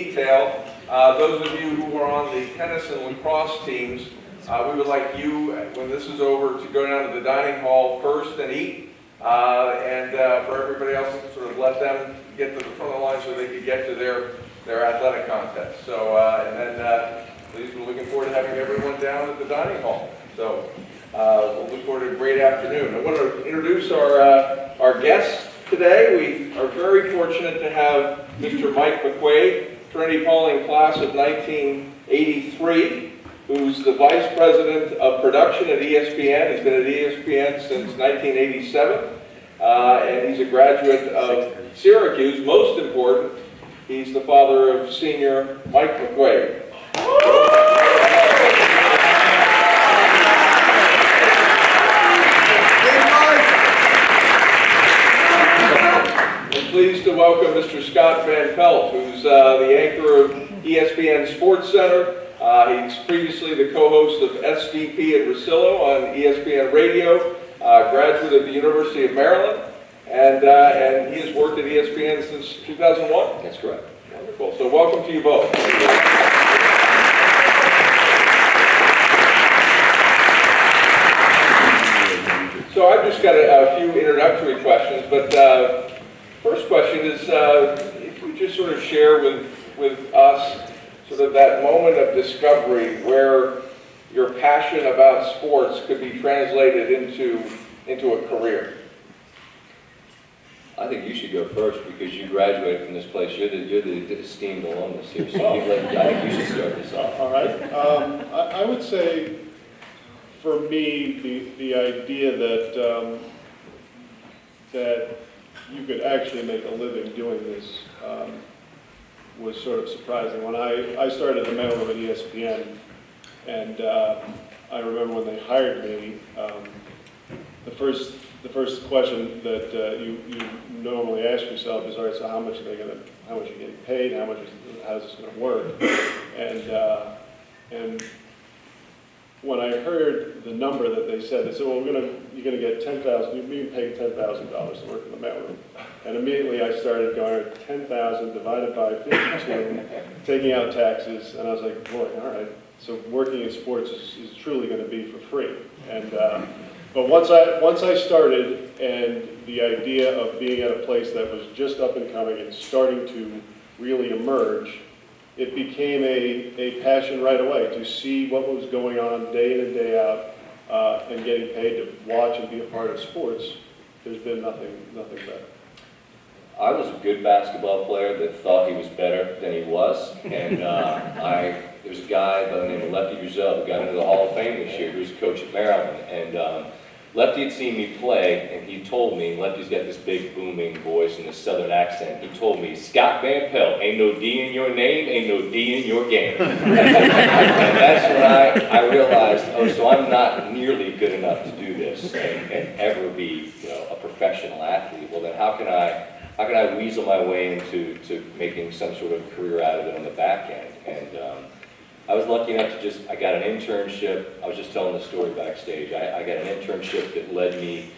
detail. Those of you who are on the tennis and lacrosse teams, we would like you, when this is over, to go down to the dining hall first and eat, and for everybody else, sort of let them get to the front of the line so they can get to their athletic contest. So, and then please, we're looking forward to having everyone down at the dining hall. So, we'll look forward to a great afternoon. I want to introduce our guests today. We are very fortunate to have Mr. Mike McQuade, Trinity-Pawling class of 1983, who's the Vice President of Production at ESPN. He's been at ESPN since 1987, and he's a graduate of Syracuse. Most important, he's the father of senior Mike McQuade. We're pleased to welcome Mr. Scott Van Pelt, who's the anchor of ESPN Sports Center. He's previously the co-host of SVP at Rosillo on ESPN Radio, graduate of the University of Maryland, and he has worked at ESPN since 2001. That's correct. Wonderful. So welcome to you both. So I've just got a few introductory questions, but first question is if you just sort of share with us sort of that moment of discovery where your passion about sports could be translated into a career. I think you should go first because you graduated from this place. You're the esteemed alumnus here, so I think you should start this off. All right. I would say, for me, the idea that you could actually make a living doing this was sort of surprising. When I started in the mailroom at ESPN, and I remember when they hired me, the first question that you normally ask yourself is, all right, so how much are you getting paid? How's this going to work? And when I heard the number that they said, well, you're going to get $10,000. You're being paid $10,000 to work in the mailroom. And immediately I started going 10,000 divided by 52, taking out taxes, and I was like, boy, all right. So working in sports is truly going to be for free. And but once I started, and the idea of being at a place that was just up and coming and starting to really emerge, it became a passion right away to see what was going on day in and day out, and getting paid to watch and be a part of sports. There's been nothing better. I was a good basketball player that thought he was better than he was, and there's a guy by the name of Lefty Driesell who got into the Hall of Fame this year, who was coach at Maryland, and Lefty had seen me play, and he told me, Lefty's got this big booming voice and this southern accent, he told me, Scott Van Pelt, ain't no D in your name, ain't no D in your game. And that's when I realized, oh, so I'm not nearly good enough to do this and ever be, a professional athlete. Well, then how can I weasel my way into making some sort of career out of it on the back end? And I was lucky enough to I got an internship. I was just telling the story backstage. I got an internship that led me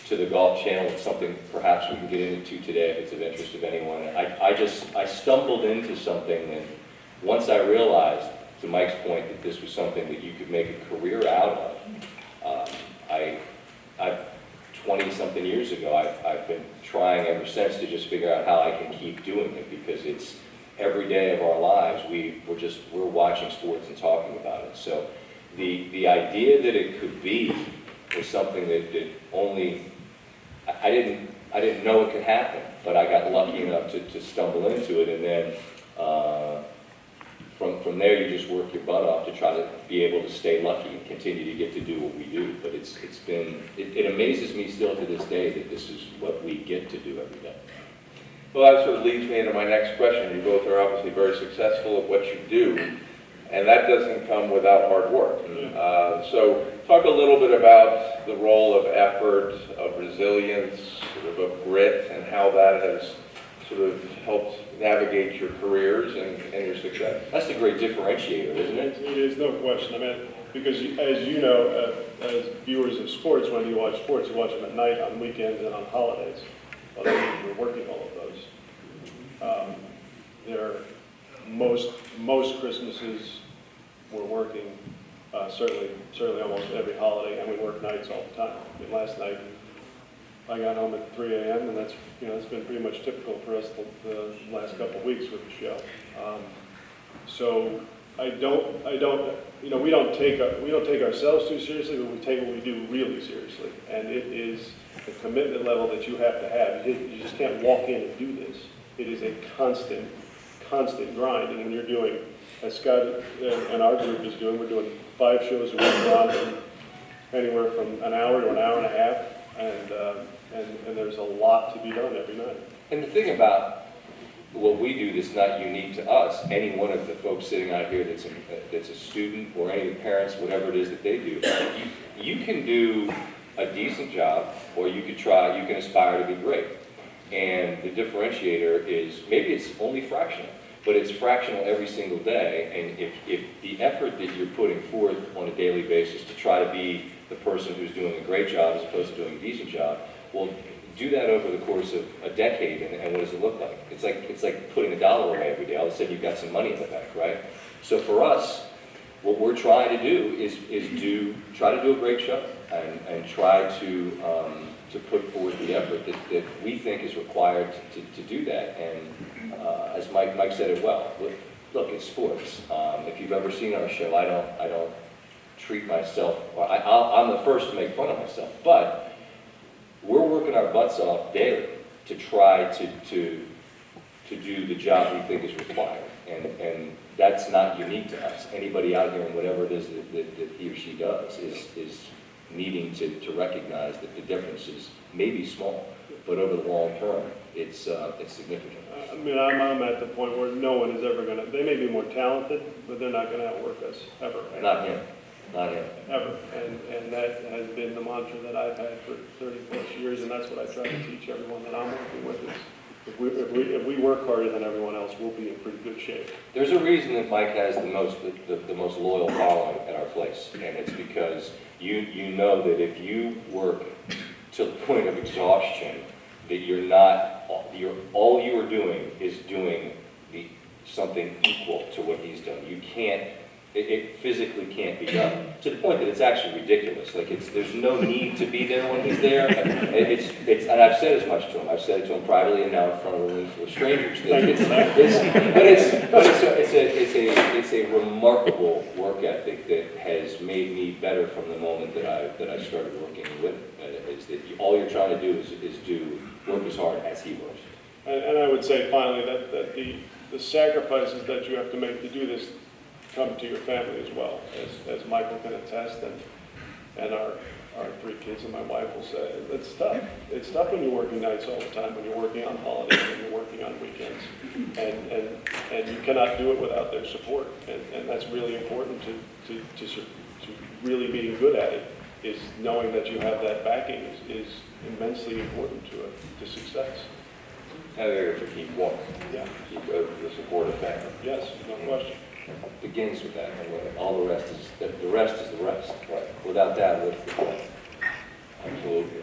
to the Golf Channel. It's something perhaps we can get into today if it's of interest of anyone. I stumbled into something, and once I realized, to Mike's point, that this was something that you could make a career out of, 20-something years ago, I've been trying ever since to just figure out how I can keep doing it, because it's every day of our lives, we're watching sports and talking about it. So the idea that it could be was something that only, I didn't know it could happen, but I got lucky enough to stumble into it, and then from there you just work your butt off to try to be able to stay lucky and continue to get to do what we do. But it amazes me still to this day that this is what we get to do every day. Well, that sort of leads me into my next question. You both are obviously very successful at what you do, and that doesn't come without hard work. So talk a little bit about the role of effort, of resilience, sort of grit, and how that has sort of helped navigate your careers and your success. That's the great differentiator, isn't it? It is, no question. I mean, because as you know, as viewers of sports, when you watch sports, you watch them at night, on weekends, and on holidays. Although we're working all of those. There are most Christmases, we're working, certainly almost every holiday, and we work nights all the time. I mean, last night, I got home at 3 a.m., and that's, it's been pretty much typical for us the last couple of weeks with the show. So we don't take ourselves too seriously, but we take what we do really seriously. And it is the commitment level that you have to have. You just can't walk in and do this. It is a constant grind. And when you're doing, as Scott and our group is doing, we're doing 5 shows a week, from anywhere from an hour to an hour and a half. And there's a lot to be done every night. And the thing about what we do that's not unique to us, any one of the folks sitting out here that's a student, or any of the parents, whatever it is that they do, you can do a decent job, or you can aspire to be great. And the differentiator is, maybe it's only fractional, but it's fractional every single day. And if the effort that you're putting forth on a daily basis to try to be the person who's doing a great job as opposed to doing a decent job, well, do that over the course of a decade, and what does it look like? It's like putting $1 away every day. All of a sudden, you've got some money in the bank, right? So for us, what we're trying to do is try to do a great show, and try to put forward the effort that we think is required to do that. And as Mike said it well, look, it's sports. If you've ever seen our show, I don't treat myself. I'm the first to make fun of myself, but we're working our butts off daily to try to do the job we think is required. And that's not unique to us. Anybody out here, and whatever it is that he or she does, is needing to recognize that the differences may be small, but over the long term, it's significant. I mean, I'm at the point where no one is ever going to, they may be more talented, but they're not going to outwork us, ever. Not him. Not him. Ever. And that has been the mantra that I've had for 30 plus years, and that's what I try to teach everyone that I'm working with is, if we work harder than everyone else, we'll be in pretty good shape. There's a reason that Mike has the most loyal following at our place, and it's because you know that if you work to the point of exhaustion, that all you are doing is doing something equal to what he's done. You can't. It physically can't be done, to the point that it's actually ridiculous. Like, there's no need to be there when he's there. And I've said as much to him. I've said it to him privately, and now in front of a room full of strangers. It's a remarkable work ethic that has made me better from the moment that I started working with him. Is that all you're trying to do is work as hard as he works. And I would say finally that the sacrifices that you have to make to do this come to your family as well, as Michael can attest, and our 3 kids and my wife will say. It's tough. It's tough when you're working nights all the time, when you're working on holidays, when you're working on weekends, and you cannot do it without their support. And that's really important to really being good at it. Is knowing that you have that backing is immensely important to success. And there to keep walking. Yeah. Keep the support of family. Yes, no question. Begins with that, and all the rest is the rest. Right. Without that, what's the point? Absolutely.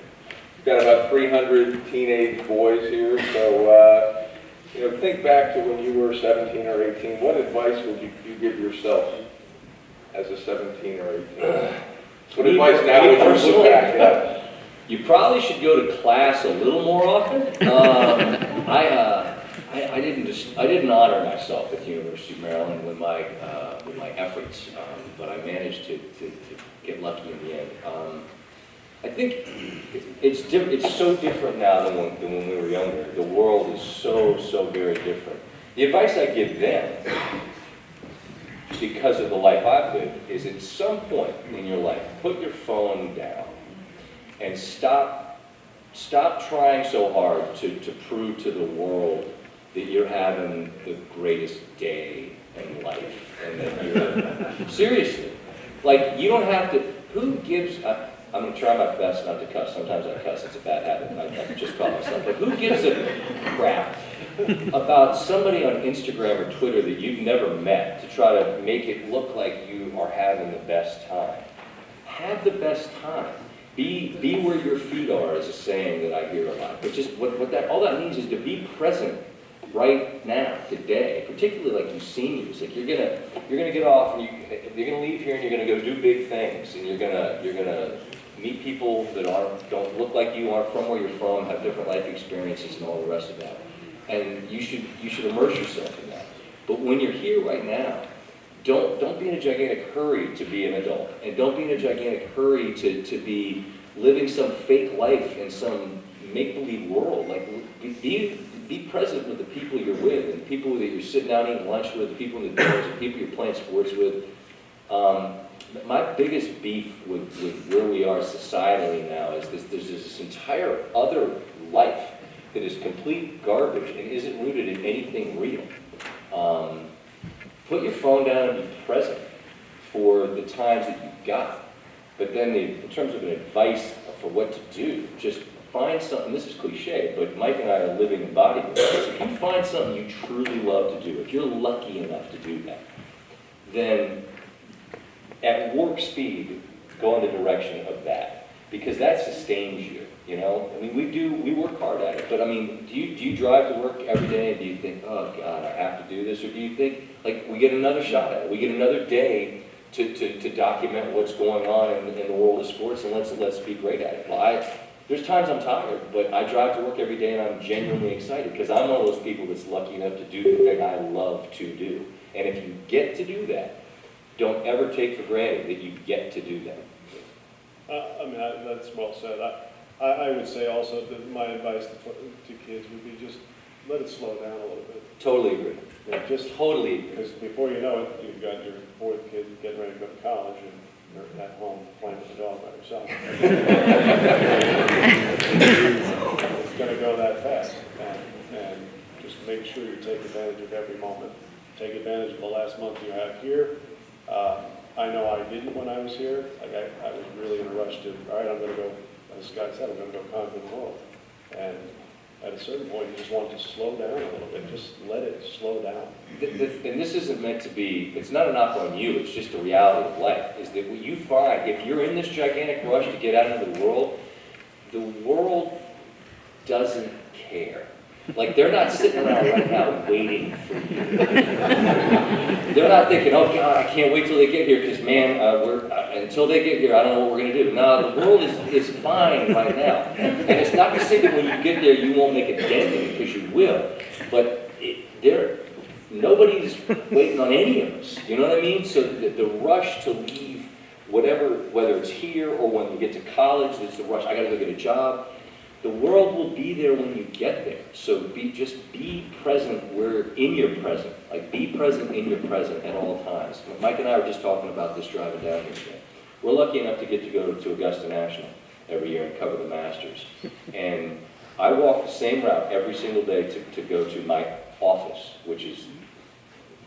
We've got about 300 teenage boys here, so think back to when you were 17 or 18. What advice would you give yourself as a 17 or 18? What advice now would you look back at? You probably should go to class a little more often. I didn't honor myself at the University of Maryland with my efforts, but I managed to get lucky in the end. I think it's so different now than when we were younger. The world is so very different. The advice I give them, because of the life I've lived, is at some point in your life, put your phone down and stop trying so hard to prove to the world that you're having the greatest day in life, and that you're seriously, like, you don't have to. Who gives? I'm gonna try my best not to cuss. Sometimes I cuss. It's a bad habit. I just call myself. But who gives a crap about somebody on Instagram or Twitter that you've never met to try to make it look like you are having the best time? Have the best time. Be where your feet are is a saying that I hear a lot. But just all that means is to be present right now, today, particularly like you seniors, like you're gonna get off and you're gonna leave here and you're gonna go do big things, and you're gonna meet people that don't look like you, aren't from where you're from, have different life experiences and all the rest of that. And you should immerse yourself in that. But when you're here right now, don't be in a gigantic hurry to be an adult, and don't be in a gigantic hurry to be living some fake life in some make-believe world. Like, be present with the people you're with, and the people that you're sitting down eating lunch with, the people in the doors, the people you're playing sports with. My biggest beef with where we are societally now is there's this entire other life that is complete garbage and isn't rooted in anything real. Put your phone down and be present for the times that you've got. But then in terms of advice for what to do, just find something. This is cliche, but Mike and I are living embodiment. If you find something you truly love to do, if you're lucky enough to do that, then at warp speed, go in the direction of that, because that sustains you. You know, I mean, we work hard at it, but I mean, do you drive to work every day and do you think, oh God, I have to do this, or do you think, like, we get another shot at it, we get another day to document what's going on in the world of sports, and let's be great at it? Well, there's times I'm tired, but I drive to work every day and I'm genuinely excited, because I'm one of those people that's lucky enough to do the thing I love to do. And if you get to do that, don't ever take for granted that you get to do that. I mean, that's well said. I would say also that my advice to kids would be just let it slow down a little bit. Totally agree. Yeah, just Totally agree. because before you know it, you've got your fourth kid getting ready to go to college, and you're at home playing with the dog by yourself. It's going to go that fast, and just make sure you take advantage of every moment. Take advantage of the last month you have here. I know I didn't when I was here. Like I was really in a rush to, all right, I'm going to go, as Scott said, I'm going to go conquer the world. And at a certain point, you just want to slow down a little bit. Just let it slow down. And this isn't meant to be, it's not a knock on you, it's just the reality of life, is that what you find, if you're in this gigantic rush to get out into the world doesn't care. Like, they're not sitting around right now waiting for you. They're not thinking, oh God, I can't wait till they get here, because man, until they get here, I don't know what we're going to do. No, the world is fine right now. And it's not to say that when you get there, you won't make a dent in it, because you will. But nobody's waiting on any of us. You know what I mean? So the rush to leave, whatever, whether it's here or when you get to college, there's the rush, I got to go get a job. The world will be there when you get there. So just be present in your present. Like, be present in your present at all times. Mike and I were just talking about this driving down here today. We're lucky enough to get to go to Augusta National every year and cover the Masters. And I walk the same route every single day to go to my office, which is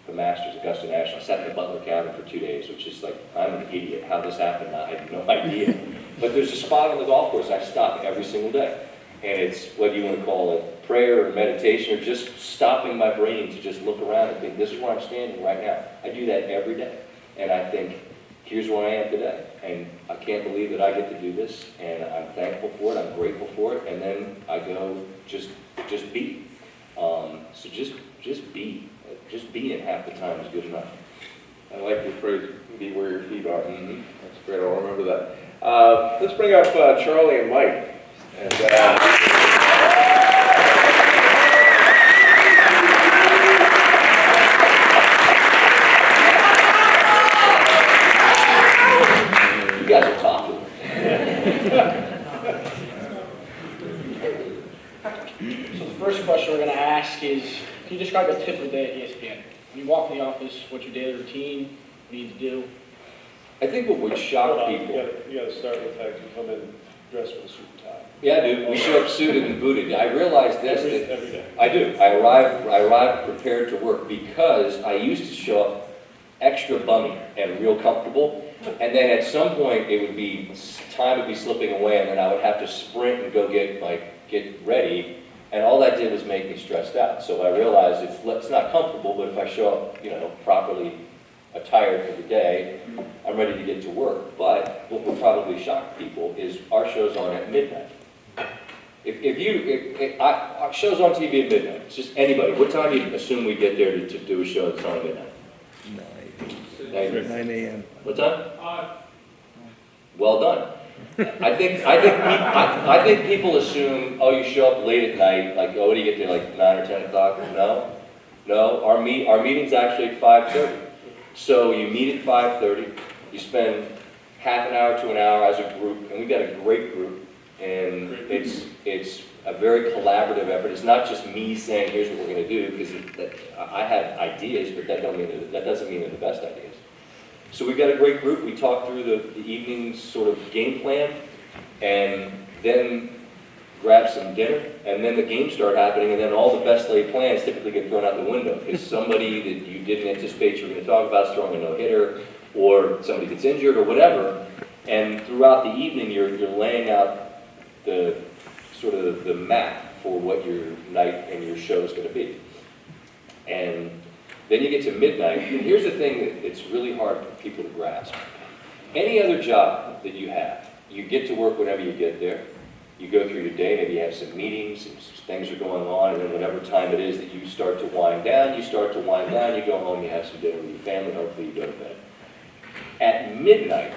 the Masters, Augusta National. I sat in the Butler cabin for 2 days, which is like, I'm an idiot. How this happened, I have no idea. But there's a spot on the golf course I stop every single day. And it's, whether you want to call it prayer or meditation or just stopping my brain to just look around and think, this is where I'm standing right now. I do that every day. And I think, here's where I am today. And I can't believe that I get to do this. And I'm thankful for it. I'm grateful for it. And then I go, just be. So just be. Just being half the time is good enough. I like your phrase, be where your feet are. Mm-hmm. That's great, I'll remember that. Let's bring up Charlie and Mike. And, you guys are talking. So the first question we're going to ask is, can you describe a typical day at ESPN? When you walk in the office, what's your daily routine? What do you need to do? I think what would shock people. You got to start with the fact you come in dressed with a suit and tie. Yeah, dude, we show up suited and booted. I realize this. Every day. I do. I arrive prepared to work, because I used to show up extra bummy and real comfortable. And then at some point, time would be slipping away, and then I would have to sprint and go get ready. And all that did was make me stressed out. So I realized it's not comfortable, but if I show up, properly attired for the day, I'm ready to get to work. But what will probably shock people is our show's on at midnight. Our show's on TV at midnight, it's just anybody, what time do you assume we get there to do a show that's on at midnight? 9 a.m. What time? Well done. I think people assume, oh, you show up late at night, like, oh, what do you get there, like 9 or 10 o'clock? No, our meeting's actually at 5:30. So you meet at 5:30, you spend half an hour to an hour as a group, and we've got a great group, and it's a very collaborative effort. It's not just me saying, here's what we're gonna do, because I have ideas, but that doesn't mean they're the best ideas. So we've got a great group, we talk through the evening's sort of game plan, and then grab some dinner, and then the games start happening, and then all the best laid plans typically get thrown out the window, because somebody that you didn't anticipate you were gonna talk about is throwing a no-hitter, or somebody gets injured, or whatever, and throughout the evening, you're laying out the sort of the map for what your night and your show is gonna be. And then you get to midnight, and here's the thing that it's really hard for people to grasp. Any other job that you have, you get to work whenever you get there, you go through your day, maybe you have some meetings, some things are going on, and then whatever time it is that you start to wind down, you go home, you have some dinner with your family, hopefully you go to bed. At midnight,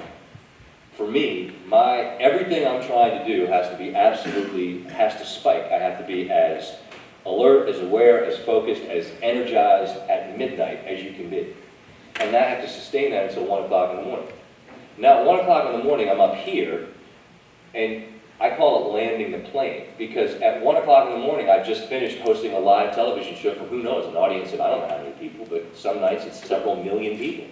for me, everything I'm trying to do has to spike. I have to be as alert, as aware, as focused, as energized at midnight as you can be. And I have to sustain that until 1 o'clock in the morning. Now, at 1 o'clock in the morning, I'm up here, and I call it landing the plane, because at 1 o'clock in the morning, I've just finished hosting a live television show for who knows, an audience of I don't know how many people, but some nights it's several million people.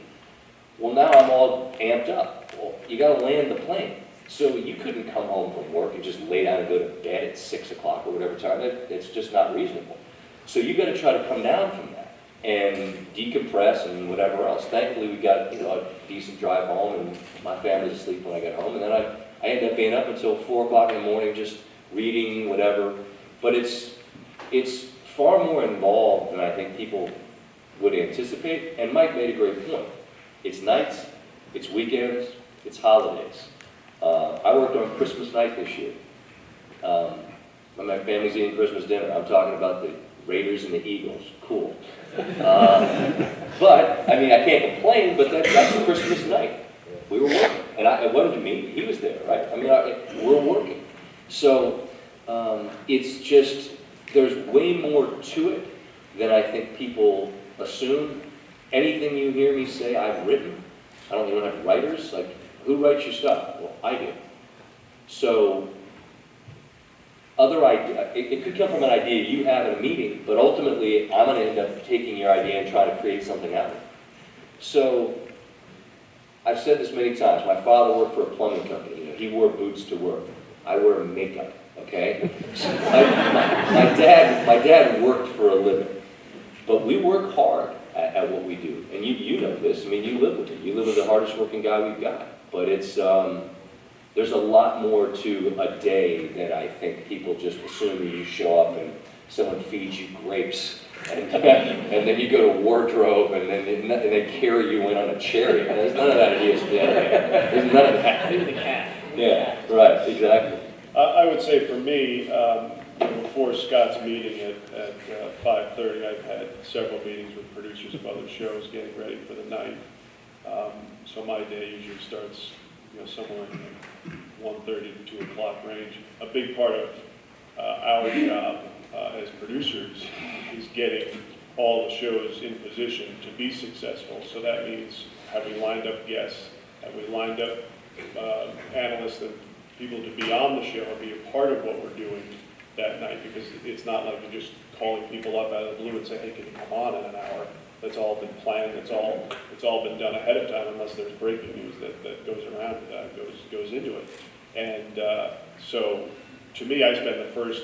Well, now I'm all amped up. Well, you gotta land the plane. So you couldn't come home from work and just lay down and go to bed at 6 o'clock or whatever time. It's just not reasonable. So you gotta try to come down from that and decompress and whatever else. Thankfully, we got a decent drive home, and my family's asleep when I get home, and then I end up being up until 4 o'clock in the morning just reading, whatever. But it's far more involved than I think people would anticipate, and Mike made a great point. It's nights, it's weekends, it's holidays. I worked on Christmas night this year. When my family's eating Christmas dinner, I'm talking about the Raiders and the Eagles. Cool. But, I mean, I can't complain, but that's the Christmas night. We were working. And it wasn't me, he was there, right? I mean, we're working. So, it's just, there's way more to it than I think people assume. Anything you hear me say I've written, I don't even have writers, like, who writes your stuff? Well, I do. So, other idea, it could come from an idea you have in a meeting, but ultimately, I'm gonna end up taking your idea and trying to create something out of it. So, I've said this many times, my father worked for a plumbing company, he wore boots to work. I wear makeup, okay? my dad worked for a living, but we work hard at what we do. And you know this, I mean, you live with it. You live with the hardest working guy we've got. But it's, there's a lot more to a day than I think people just assume. You show up and someone feeds you grapes, and then you go to wardrobe, and then they carry you in on a chariot. There's none of that at ESPN. There's none of that. Maybe the cat. Yeah, right, exactly. I would say for me, before Scott's meeting at 5:30, I've had several meetings with producers of other shows getting ready for the night. So my day usually starts, somewhere in the 1:30 to 2 o'clock range. A big part of our job as producers is getting all the shows in position to be successful. So that means having lined up guests, having lined up analysts and people to be on the show and be a part of what we're doing that night, because it's not like you're just calling people up out of the blue and say, hey, can you come on in an hour? That's all been planned, it's all been done ahead of time, unless there's breaking news that goes around, goes into it. And so, to me, I spend the first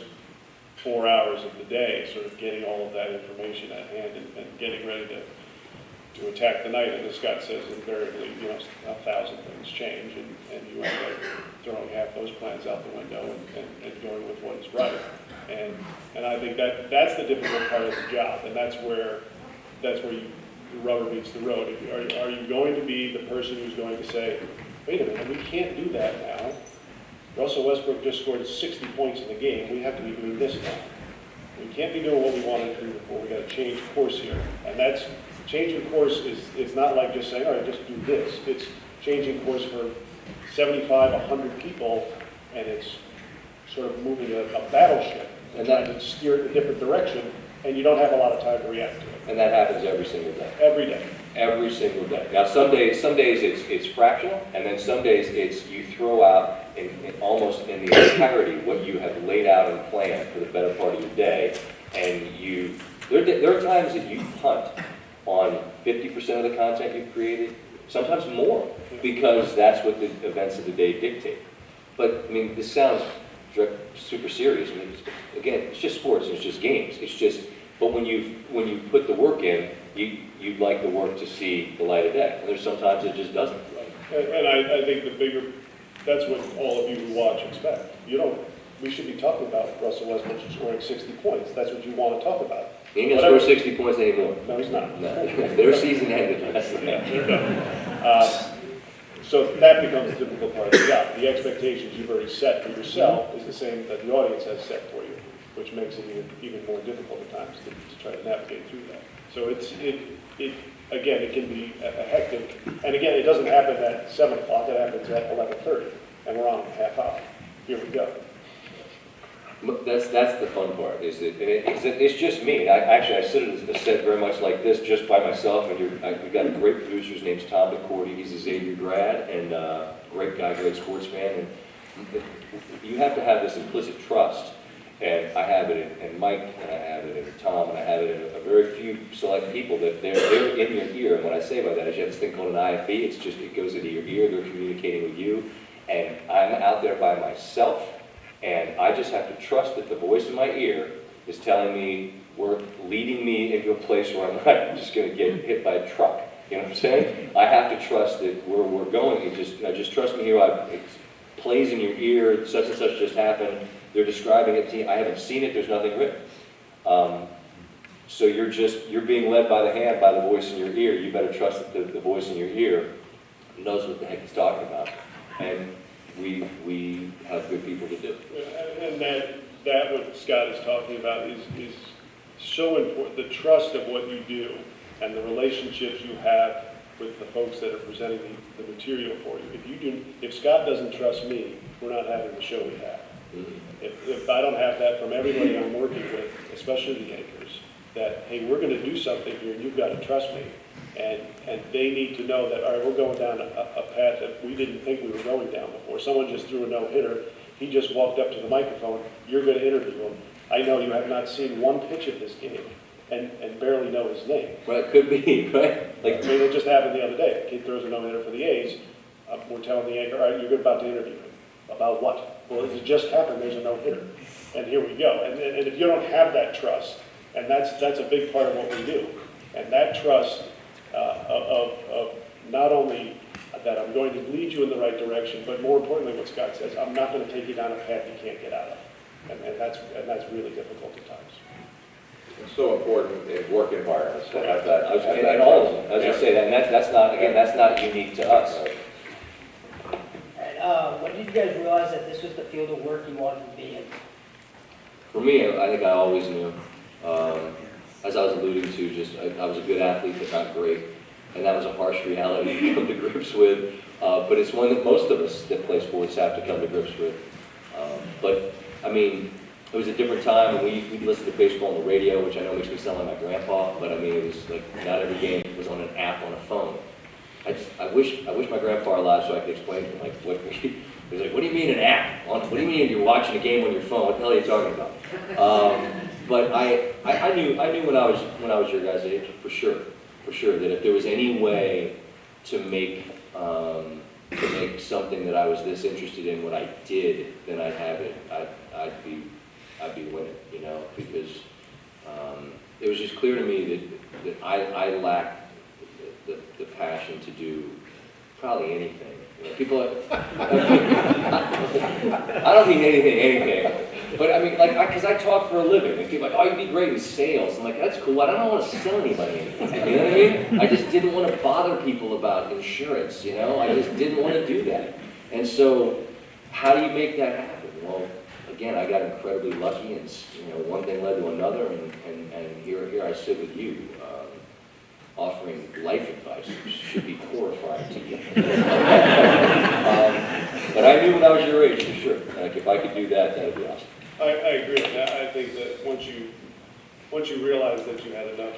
4 hours of the day sort of getting all of that information at hand and getting ready to attack the night. And as Scott says, invariably, 1,000 things change, and you end up throwing half those plans out the window and going with what is right. And I think that's the difficult part of the job, and that's where the rubber meets the road. Are you going to be the person who's going to say, wait a minute, we can't do that now, Russell Westbrook just scored 60 points in the game. We have to be doing this now. We can't be doing what we wanted to do before. We got to change course here. And that's, changing course is not like just saying, all right, just do this. It's changing course for 75, 100 people, and it's sort of moving a battleship and trying to steer it in a different direction, and you don't have a lot of time to react to it. And that happens every single day. Every day. Every single day. Now, some days it's fractional, and then some days it's you throw out in almost in the entirety what you have laid out and planned for the better part of your day, and there are times that you punt on 50% of the content you've created, sometimes more, because that's what the events of the day dictate. But I mean, this sounds super serious. I mean, again, it's just sports, it's just games. It's just, but when you put the work in, you'd like the work to see the light of day. And there's sometimes it just doesn't. And I think that's what all of you who watch expect. We should be talking about Russell Westbrook scoring 60 points. That's what you want to talk about. He ain't gonna score 60 points anymore. No, he's not. No. Their season ended last night. They're done. So that becomes the difficult part of the job. The expectations you've already set for yourself is the same that the audience has set for you, which makes it even more difficult at times to try to navigate through that. So again, it can be a hectic, and again, it doesn't happen at 7 o'clock, it happens at 11:30, and we're on in a half hour. Here we go. That's the fun part. It's just me. I said very much like this just by myself. And we've got a great producer. His name's Tom McQuade. He's a Xavier grad and great guy, great sports fan. And you have to have this implicit trust. And I have it in Mike, and I have it in Tom, and I have it in a very few select people that they're in your ear. And what I say by that is you have this thing called an IFE. It goes into your ear. They're communicating with you, and I'm out there by myself. And I just have to trust that the voice in my ear is telling me, leading me into a place where I'm not just going to get hit by a truck. You know what I'm saying? I have to trust that where we're going, just trust me here. It plays in your ear, such and such just happened. They're describing it to you. I haven't seen it. There's nothing written. So you're being led by the hand, by the voice in your ear. You better trust that the voice in your ear knows what the heck he's talking about. And we have good people to do. And that what Scott is talking about is so important. The trust of what you do and the relationships you have with the folks that are presenting the material for you. If Scott doesn't trust me, we're not having the show we have. Mm-hmm. If I don't have that from everybody I'm working with, especially the anchors, that, hey, we're going to do something here and you've got to trust me. And they need to know that, all right, we're going down a path that we didn't think we were going down before. Someone just threw a no-hitter. He just walked up to the microphone. You're going to interview him. I know you have not seen one pitch of this game and barely know his name. Well, it could be, right? I mean, it just happened the other day. A kid throws a no-hitter for the A's. We're telling the anchor, all right, you're about to interview him. About what? Well, it just happened. There's a no-hitter. And here we go. And if you don't have that trust, and that's a big part of what we do, and that trust of not only that I'm going to lead you in the right direction, but more importantly, what Scott says, I'm not going to take you down a path you can't get out of. And that's really difficult at times. It's so important in work environments to have that. And all of them, as I say, that, and that's not unique to us. And when did you guys realize that this was the field of work you wanted to be in? For me, I think I always knew. As I was alluding to, I was a good athlete, but not great. And that was a harsh reality to come to grips with. But it's one that most of us that play sports have to come to grips with. But, I mean, it was a different time, and we listened to baseball on the radio, which I know makes me sound like my grandpa, but I mean, it was like not every game was on an app on a phone. I wish my grandpa were alive so I could explain to him, like, he was like, what do you mean an app? What do you mean you're watching a game on your phone? What the hell are you talking about? But I knew when I was your guys' age, for sure, that if there was any way to make something that I was this interested in what I did, then I'd have it. I'd be winning, you know, because it was just clear to me that I lacked the passion to do probably anything. You know, people, I don't mean anything, but I mean, like, because I talk for a living, and people are like, oh, you'd be great in sales. I'm like, that's cool. I don't want to sell anybody anything. You know what I mean? I just didn't want to bother people about insurance. You know, I just didn't want to do that. And so, how do you make that happen? Well, again, I got incredibly lucky, and one thing led to another, and here I sit with you, offering life advice, which should be horrifying to you. But I knew when I was your age, for sure. Like, if I could do that, that'd be awesome. I agree. I think that once you realize that you had enough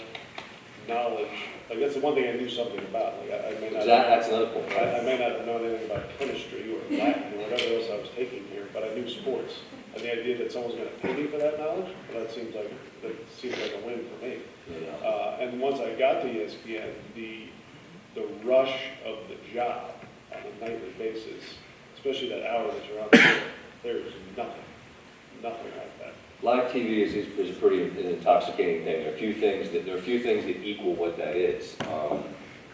knowledge, like that's the one thing I knew something about. Like I may not. That's another point. I may not have known anything about chemistry or Latin or whatever else I was taking here, but I knew sports. And the idea that someone's going to pay me for that knowledge, well, that seems like a win for me. Yeah. And once I got to ESPN, the rush of the job on a nightly basis, especially that hour that you're on, there is nothing like that. Live TV is a pretty intoxicating thing. There are a few things that equal what that is.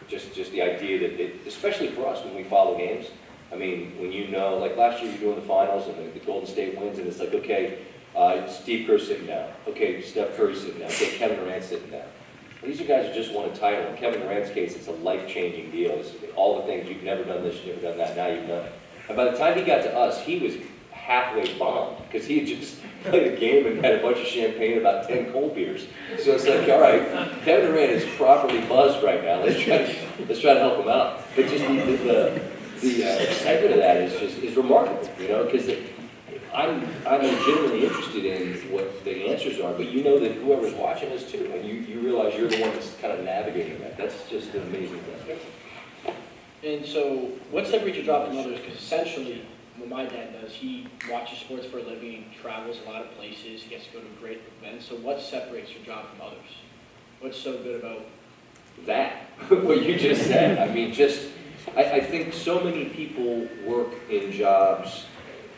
Just the idea that especially for us when we follow games. I mean, when like last year you're doing the finals and the Golden State wins, and it's like, okay, Steve Kerr sitting down. Okay, Steph Curry sitting down. Okay, Kevin Durant sitting down. Well, these are guys who just won a title. In Kevin Durant's case, it's a life-changing deal. It's all the things you've never done this, you've never done that, now you've done it. And by the time he got to us, he was halfway bombed because he had just played a game and had a bunch of champagne and about 10 cold beers. So it's like, all right, Kevin Durant is properly buzzed right now. Let's try to help him out. But just the excitement of that is remarkable, because I'm legitimately interested in what the answers are, but that whoever's watching us too, and you realize you're the one that's kind of navigating that. That's just an amazing thing. And so, what separates your job from others? Because essentially, what my dad does, he watches sports for a living, travels a lot of places, he gets to go to great events. So what separates your job from others? What's so good about that? What you just said. I mean, I think so many people work in jobs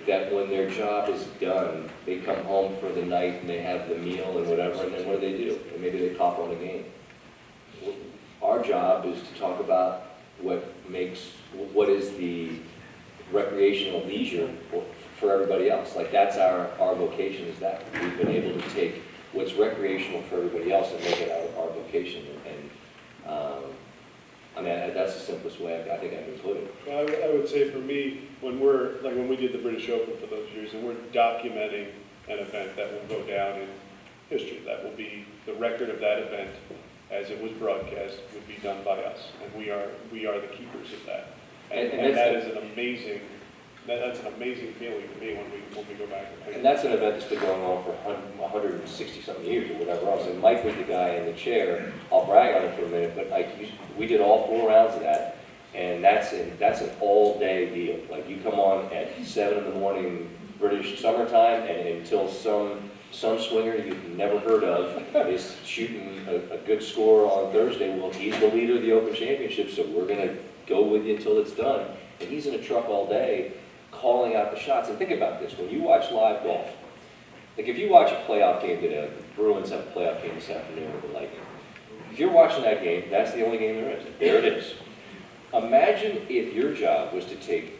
that when their job is done, they come home for the night and they have the meal and whatever, and then what do? And maybe they pop on a game. Our job is to talk about what is the recreational leisure for everybody else. Like that's our vocation is that. We've been able to take what's recreational for everybody else and make it our vocation. And I mean, that's the simplest way I think I can put it. Well, I would say for me, when we did the British Open for those years, and we're documenting an event that will go down in history, that will be the record of that event as it was broadcast would be done by us, and we are the keepers of that. And that is an amazing. That's an amazing feeling to me when we go back and that's an event that's been going on for 160-something years or whatever else. And Mike was the guy in the chair. I'll brag on it for a minute, but we did all 4 rounds of that, and that's an all-day deal. Like you come on at 7 in the morning British summertime, and until some swinger you've never heard of is shooting a good score on Thursday. Well, he's the leader of the Open Championship, so we're going to go with you until it's done. And he's in a truck all day, calling out the shots. And think about this, when you watch live golf, like if you watch a playoff game today, the Bruins have a playoff game this afternoon with the Lightning. If you're watching that game, that's the only game there is. There it is. Imagine if your job was to take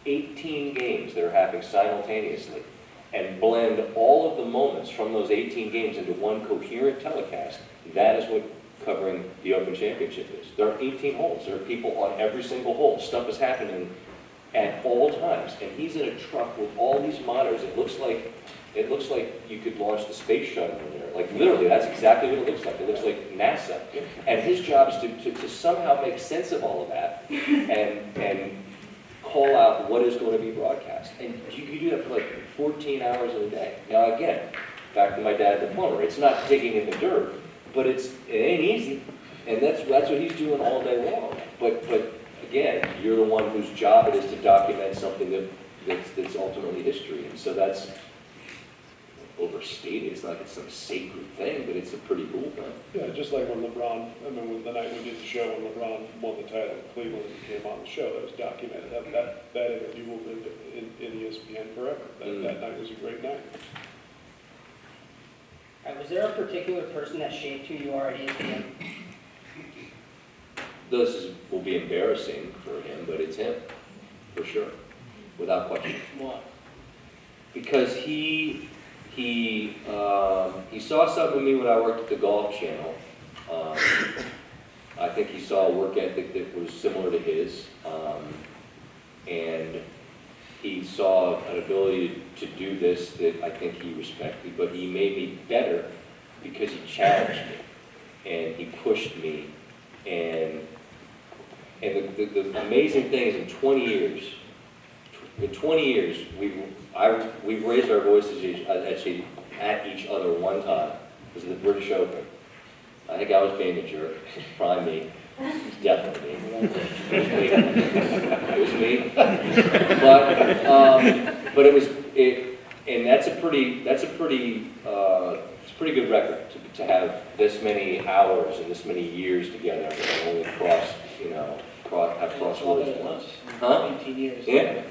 18 games that are happening simultaneously and blend all of the moments from those 18 games into one coherent telecast. That is what covering the Open Championship is. There are 18 holes. There are people on every single hole. Stuff is happening at all times, and he's in a truck with all these monitors. It looks like you could launch the space shuttle in there. Like literally, that's exactly what it looks like. It looks like NASA. And his job is to somehow make sense of all of that and call out what is going to be broadcast. And you can do that for like 14 hours in a day. Now again, back to my dad the plumber. It's not digging in the dirt, but it ain't easy. And that's what he's doing all day long. But again, you're the one whose job it is to document something that's ultimately history. And so that's overstated. It's not like it's some sacred thing, but it's a pretty cool thing. Yeah, just like when LeBron, the night we did the show when LeBron won the title in Cleveland and came on the show, that was documented. That interview will live in ESPN forever. That night was a great night. All right, was there a particular person that shaped who you are at ESPN? Will be embarrassing for him, but it's him, for sure, without question. what? Because he saw something in me when I worked at the Golf Channel. I think he saw a work ethic that was similar to his, and he saw an ability to do this that I think he respected, but he made me better because he challenged me and he pushed me. And the amazing thing is in 20 years, we've raised our voices actually at each other one time. It was the British Open. I think I was being a jerk. It's probably me. It's definitely me. It was me. But and that's a pretty good record to have this many hours and this many years together and only cross words once. Huh? 18 years. Yeah.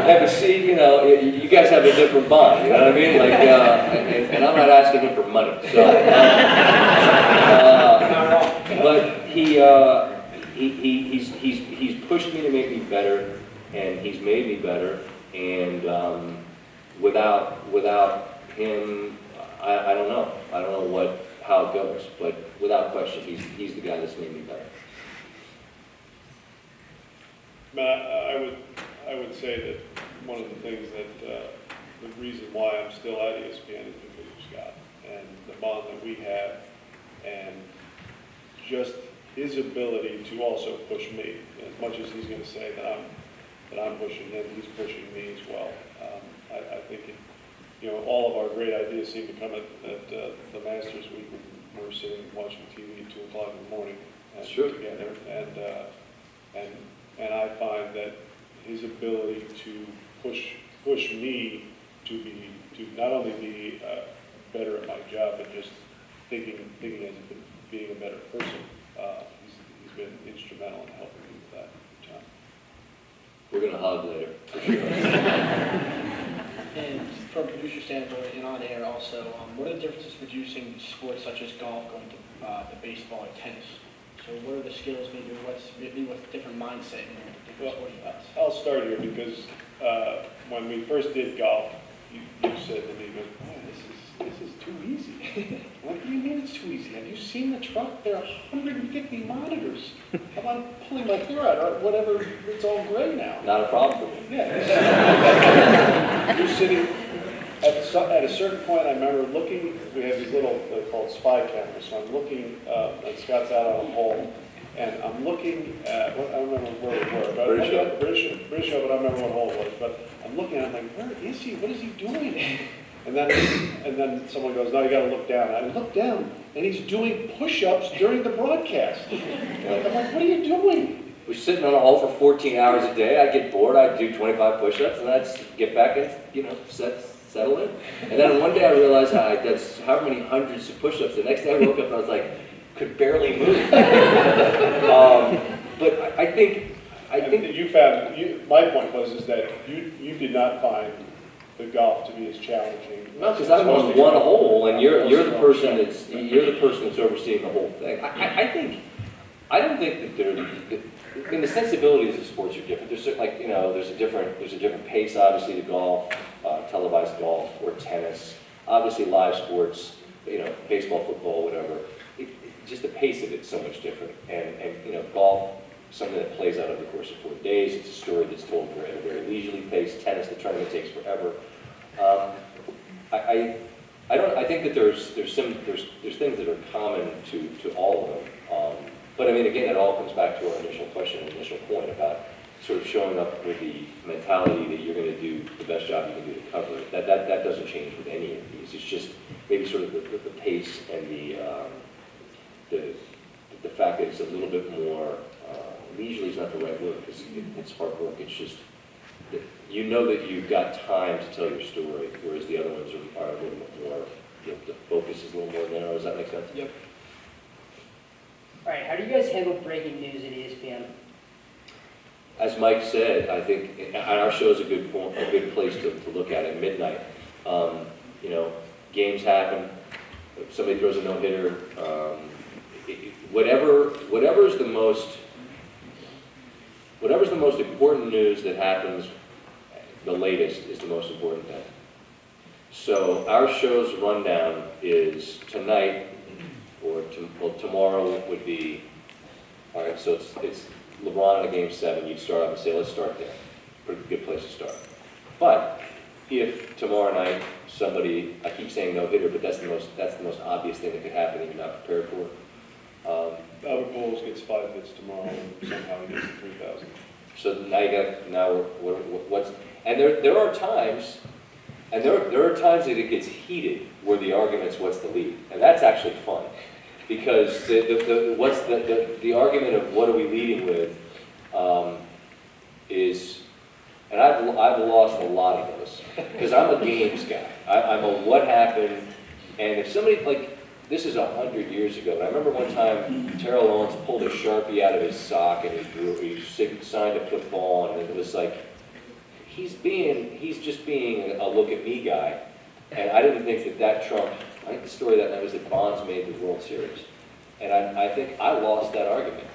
Yeah, but see, you guys have a different bond, you know what I mean? Like, and I'm not asking him for money, so. But he's pushed me to make me better, and he's made me better, and without him, I don't know. I don't know how it goes, but without question, he's the guy that's made me better. I would say that one of the things that, the reason why I'm still at ESPN is because of Scott and the bond that we have, and just his ability to also push me. As much as he's going to say that I'm pushing him, he's pushing me as well. I think all of our great ideas seem to come at the Masters week when we're sitting watching TV at 2 o'clock in the morning together, and I find that his ability to push me to not only be better at my job, but just thinking as being a better person. He's been instrumental in helping me with that, John. We're going to hug later, for sure. And from a producer standpoint and on air also, what are the differences producing sports such as golf going to baseball and tennis? So what are the skills, maybe what's different mindset in different sporting events? I'll start here because when we first did golf, you said to me, "Oh, this is too easy." What do you mean it's too easy? Have you seen the truck? There are 150 monitors. How about pulling my hair out or whatever? It's all gray now. Not a problem for me. Yeah. You're sitting at a certain point. I remember looking. We have these little they're called spy cameras. So I'm looking, and Scott's out on a hole, and I'm looking at. I don't remember where we were. But British Open. I don't remember what hole it was. But I'm looking. I'm like, where is he? What is he doing? And then someone goes, no, you got to look down. I look down, and he's doing push-ups during the broadcast. I'm like, what are you doing? We're sitting on a hole for 14 hours a day. I'd get bored. I'd do 25 push-ups, and I'd get back and settle in. And then one day I realized I did how many hundreds of push-ups. The next day I woke up and I was like, could barely move. But I think you found. My point was that you did not find the golf to be as challenging. No, because I'm on one hole, and you're the person that's overseeing the whole thing. I don't think that the sensibilities of sports are different. There's there's a different pace, obviously, to golf, televised golf or tennis. Obviously, live sports, baseball, football, whatever. Just the pace of it's so much different. And golf, something that plays out over the course of 4 days. It's a story that's told at a very leisurely pace. Tennis, the tournament takes forever. I think that there's things that are common to all of them. But I mean, again, it all comes back to our initial question, initial point about sort of showing up with the mentality that you're going to do the best job you can do to cover it. That doesn't change with any of these. It's just maybe sort of the pace and the fact that it's a little bit more. Leisurely is not the right word because it's hard work. It's just that you know that you've got time to tell your story, whereas the other ones are a little bit more. The focus is a little more narrow. Does that make sense? Yep. All right, how do you guys handle breaking news at ESPN? As Mike said, I think our show is a good place to look at at midnight. Games happen. Somebody throws a no-hitter. Whatever's the most important news that happens, the latest is the most important thing. So our show's rundown is tonight, or tomorrow would be All right, so it's LeBron in a game 7, you'd start off and say, let's start there. Pretty good place to start. But if tomorrow night somebody, I keep saying no hitter, but that's the most obvious thing that could happen that you're not prepared for. Albert Pujols gets 5 hits tomorrow, and somehow he gets to 3,000. So now you got, now what's, and there are times, and there are times that it gets heated where the argument's what's the lead. And that's actually fun. Because the argument of what are we leading with is, and I've lost a lot of those, because I'm a games guy. I'm a what happened, and if somebody, like, this is 100 years ago, and I remember one time Terrell Owens pulled a Sharpie out of his sock and he signed a football, and it was like, he's just being a look at me guy, and I didn't think that trumped. I think the story that night was that Bonds made the World Series. And I think I lost that argument,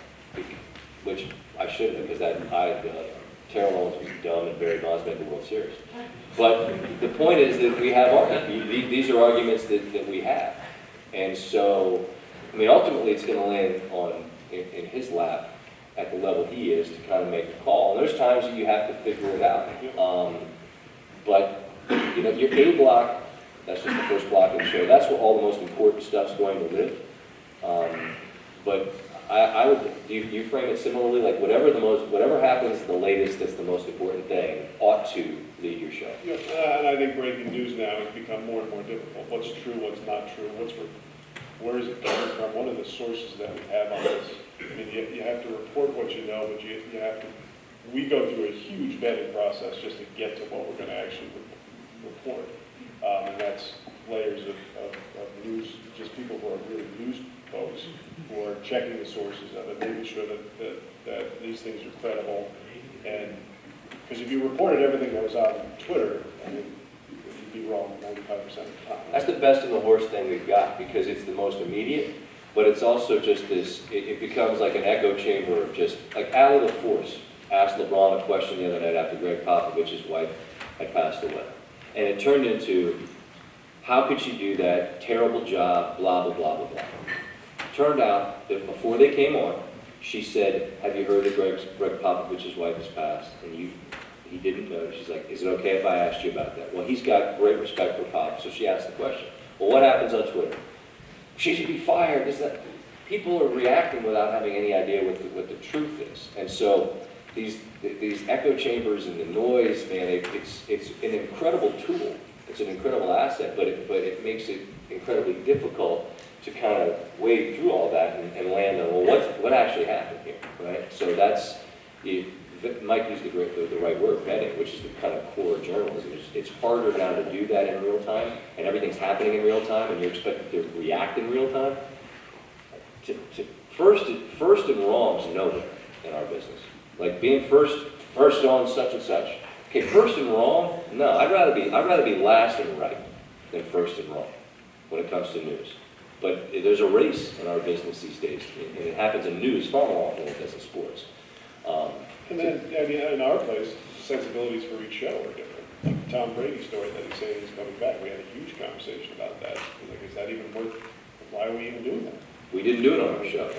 which I shouldn't have, because Terrell Owens was dumb and Barry Bonds made the World Series. But the point is that we have arguments. These are arguments that we have. And so, I mean, ultimately it's going to land in his lap at the level he is to kind of make a call. And there's times that you have to figure it out. But, you know, your A block, that's just the first block of the show. That's where all the most important stuff's going to live. But I would, you frame it similarly, like whatever happens the latest that's the most important thing ought to lead your show. Yeah, and I think breaking news now has become more and more difficult. What's true, what's not true, where is it coming from? What are the sources that we have on this? I mean, you have to report what you know, but you have to, we go through a huge vetting process just to get to what we're going to actually report. And that's layers of news, just people who are really news folks, who are checking the sources of it, making sure that these things are credible. And because if you reported everything that was on Twitter, I mean, you'd be wrong 95% of the time. That's the best and the worst thing we've got, because it's the most immediate, but it's also just this, it becomes like an echo chamber of just, like Allie LaForce asked LeBron a question the other night after Greg Popovich's wife had passed away. And it turned into, how could she do that? Terrible job, blah, blah, blah, blah, blah. Turned out that before they came on, she said, have you heard that Greg Popovich's wife has passed? And he didn't know. She's like, is it okay if I asked you about that? Well, he's got great respect for Pop, so she asked the question. Well, what happens on Twitter? She should be fired. People are reacting without having any idea what the truth is. And so these echo chambers and the noise, man, it's an incredible tool. It's an incredible asset, but it makes it incredibly difficult to kind of wade through all that and land on, well, what actually happened here, right? So that's, Mike used the right word, vetting, which is the kind of core of journalism. It's harder now to do that in real time, and everything's happening in real time, and you're expected to react in real time. First and wrong's nowhere in our business. Like being first on such and such. Okay, first and wrong? No, I'd rather be last and right than first and wrong when it comes to news. But there's a race in our business these days, and it happens in news far more often than it does in sports. And then, I mean, in our place, sensibilities for each show are different. Like the Tom Brady story that he's saying he's coming back, we had a huge conversation about that. Like, is that even worth, why are we even doing that? We didn't do it on our show.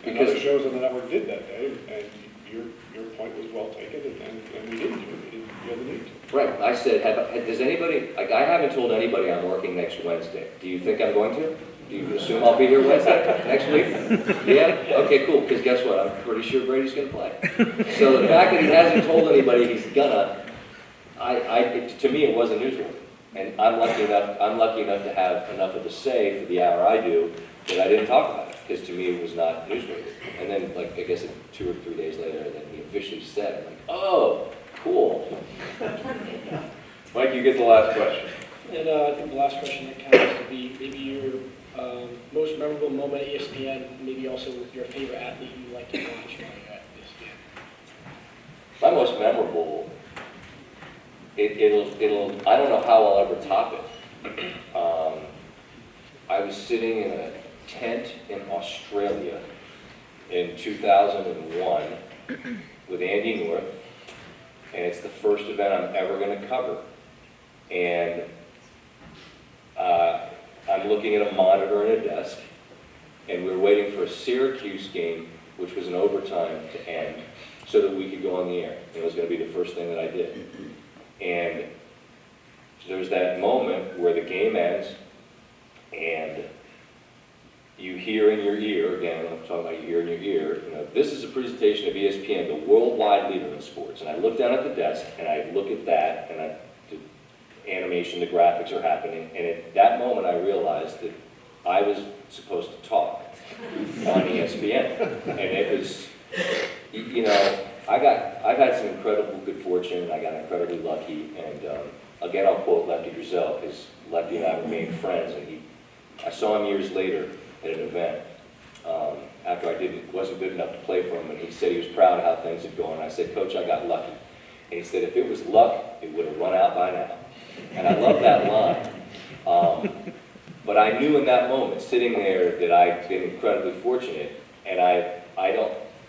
And other shows on the network did that day, and your point was well taken, and we didn't do it. We didn't feel the need to. Right, I said, does anybody, like I haven't told anybody I'm working next Wednesday. Do you think I'm going to? Do you assume I'll be here Wednesday, next week? Yeah? Okay, cool, because guess what? I'm pretty sure Brady's going to play. So the fact that he hasn't told anybody he's gonna, to me it wasn't newsworthy. And I'm lucky enough to have enough of a say for the hour I do that I didn't talk about it, because to me it was not newsworthy. And then, like, I guess 2 or 3 days later, then he officially said it, like, oh, cool. Mike, you get the last question. And I think the last question that counts would be maybe your most memorable moment at ESPN, maybe also your favorite athlete you like to watch while you're at ESPN. My most memorable, it'll, I don't know how I'll ever top it. I was sitting in a tent in Australia in 2001 with Andy North, and it's the first event I'm ever going to cover. And I'm looking at a monitor and a desk, and we were waiting for a Syracuse game, which was an overtime, to end, so that we could go on the air. It was going to be the first thing that I did. And there's that moment where the game ends, and you hear in your ear, again, I'm talking about you hear in your ear, you know, this is a presentation of ESPN, the worldwide leader in sports. And I look down at the desk, and I look at that, and the animation, the graphics are happening, and at that moment I realized that I was supposed to talk on ESPN. And it was, you know, I've had some incredible good fortune, and I got incredibly lucky, and again, I'll quote Lefty Driesell, because Lefty and I remained friends, and I saw him years later at an event, after I wasn't good enough to play for him, and he said he was proud of how things had gone. And I said, Coach, I got lucky. And he said, if it was luck, it would have run out by now. And I love that line. But I knew in that moment, sitting there, that I'd been incredibly fortunate, and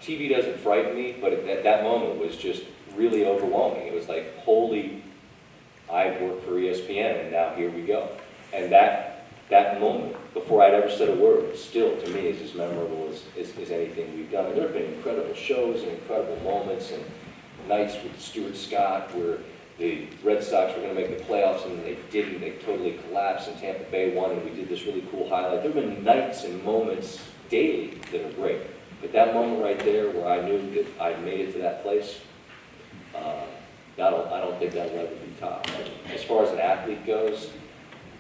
TV doesn't frighten me, but at that moment was just really overwhelming. It was like, holy, I work for ESPN, and now here we go. And that moment, before I'd ever said a word, still to me is as memorable as anything we've done. And there have been incredible shows and incredible moments and nights with Stuart Scott where the Red Sox were going to make the playoffs and they didn't. They totally collapsed and Tampa Bay won, and we did this really cool highlight. There have been nights and moments daily that are great. But that moment right there where I knew that I'd made it to that place, I don't think that'll ever be topped. As far as an athlete goes,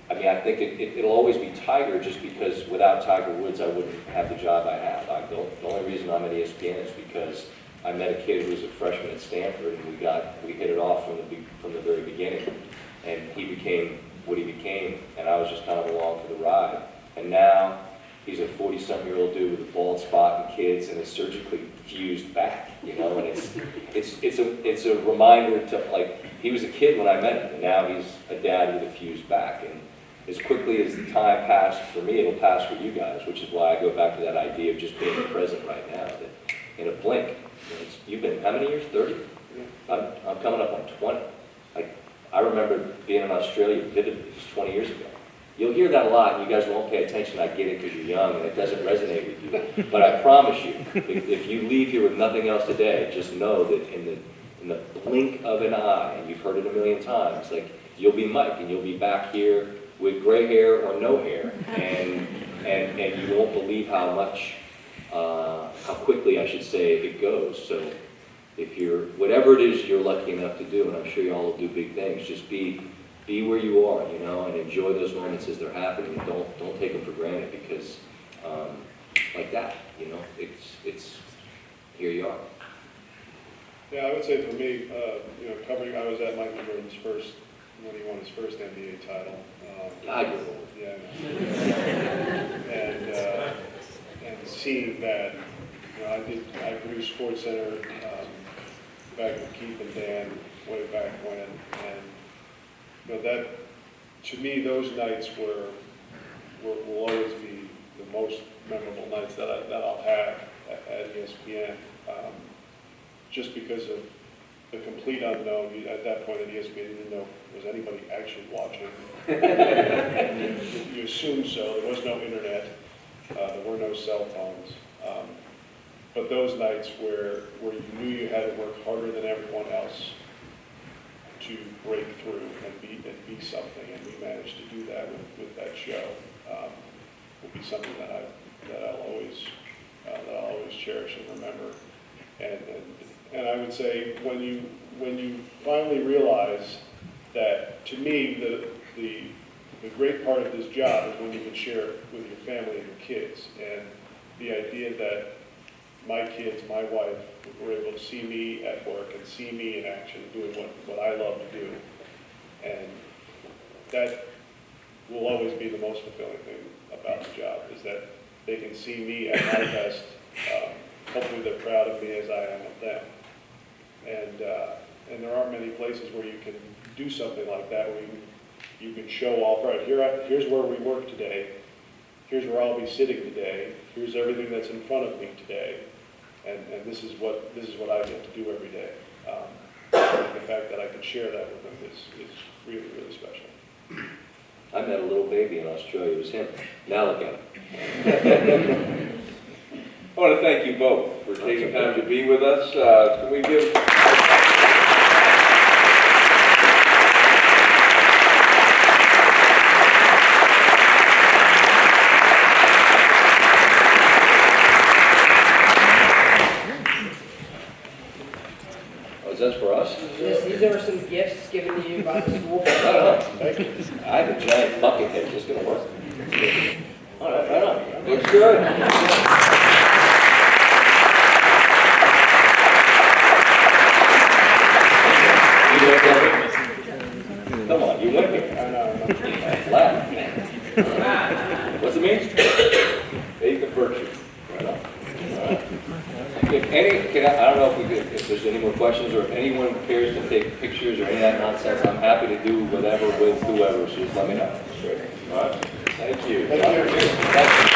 I mean, I think it'll always be Tiger, just because without Tiger Woods, I wouldn't have the job I have. The only reason I'm at ESPN is because I met a kid who was a freshman at Stanford, and we hit it off from the very beginning. And he became what he became, and I was just kind of along for the ride. And now he's a 40-something-year-old dude with a bald spot and kids, and a surgically fused back, you know. And it's a reminder to, like, he was a kid when I met him, and now he's a dad with a fused back. And as quickly as the time passed for me, it'll pass for you guys, which is why I go back to that idea of just being present right now. That in a blink, you've been how many years? 30? I'm coming up on 20. I remember being in Australia vividly, it was 20 years ago. You'll hear that a lot, and you guys won't pay attention. I get it because you're young and it doesn't resonate with you. But I promise you, if you leave here with nothing else today, just know that in the blink of an eye, and you've heard it a million times, like, you'll be Mike and you'll be back here with gray hair or no hair, and you won't believe how quickly, I should say, it goes. So if whatever it is you're lucky enough to do, and I'm sure you all will do big things, just be where you are, you know, and enjoy those moments as they're happening. Don't take them for granted, because like that, you know, it's here you are. Yeah, I would say for me, you know, I was at Michael Jordan's when he won his first NBA title. God, you're old. Yeah. And seeing that, you know, I produced SportsCenter back with Keith and Dan way back when, and you know, that, to me, those nights will always be the most memorable nights that I'll have at ESPN, just because of the complete unknown. At that point at ESPN, you didn't know was anybody actually watching. You assumed so. There was no internet. There were no cell phones. But those nights where you knew you had to work harder than everyone else to break through and be something, and we managed to do that with that show, will be something that I'll always cherish and remember. And I would say when you finally realize that, to me, the great part of this job is when you can share it with your family and your kids, and the idea that my kids, my wife, were able to see me at work and see me in action doing what I love to do, and that will always be the most fulfilling thing about the job, is that they can see me at my best. Hopefully they're proud of me as I am of them. And there aren't many places where you can do something like that, where you can show off, right, here's where we work today, here's where I'll be sitting today, here's everything that's in front of me today, and this is what I get to do every day. And the fact that I can share that with them is really, really special. I met a little baby in Australia, it was him. Now look at him. I want to thank you both for taking time to be with us. Can we give... Oh, is that for us? These are some gifts given to you by the school. I don't know. Thank you. I have a giant bucket head, is this gonna work? All right, right on. Looks good. Come on, you went me. Laugh. What's it mean? Faith and virtue. Right on. If I don't know if there's any more questions, or if anyone cares to take pictures or any of that nonsense, I'm happy to do whatever with whoever, so just let me know. All right? Thank you. Thank you. Thank you.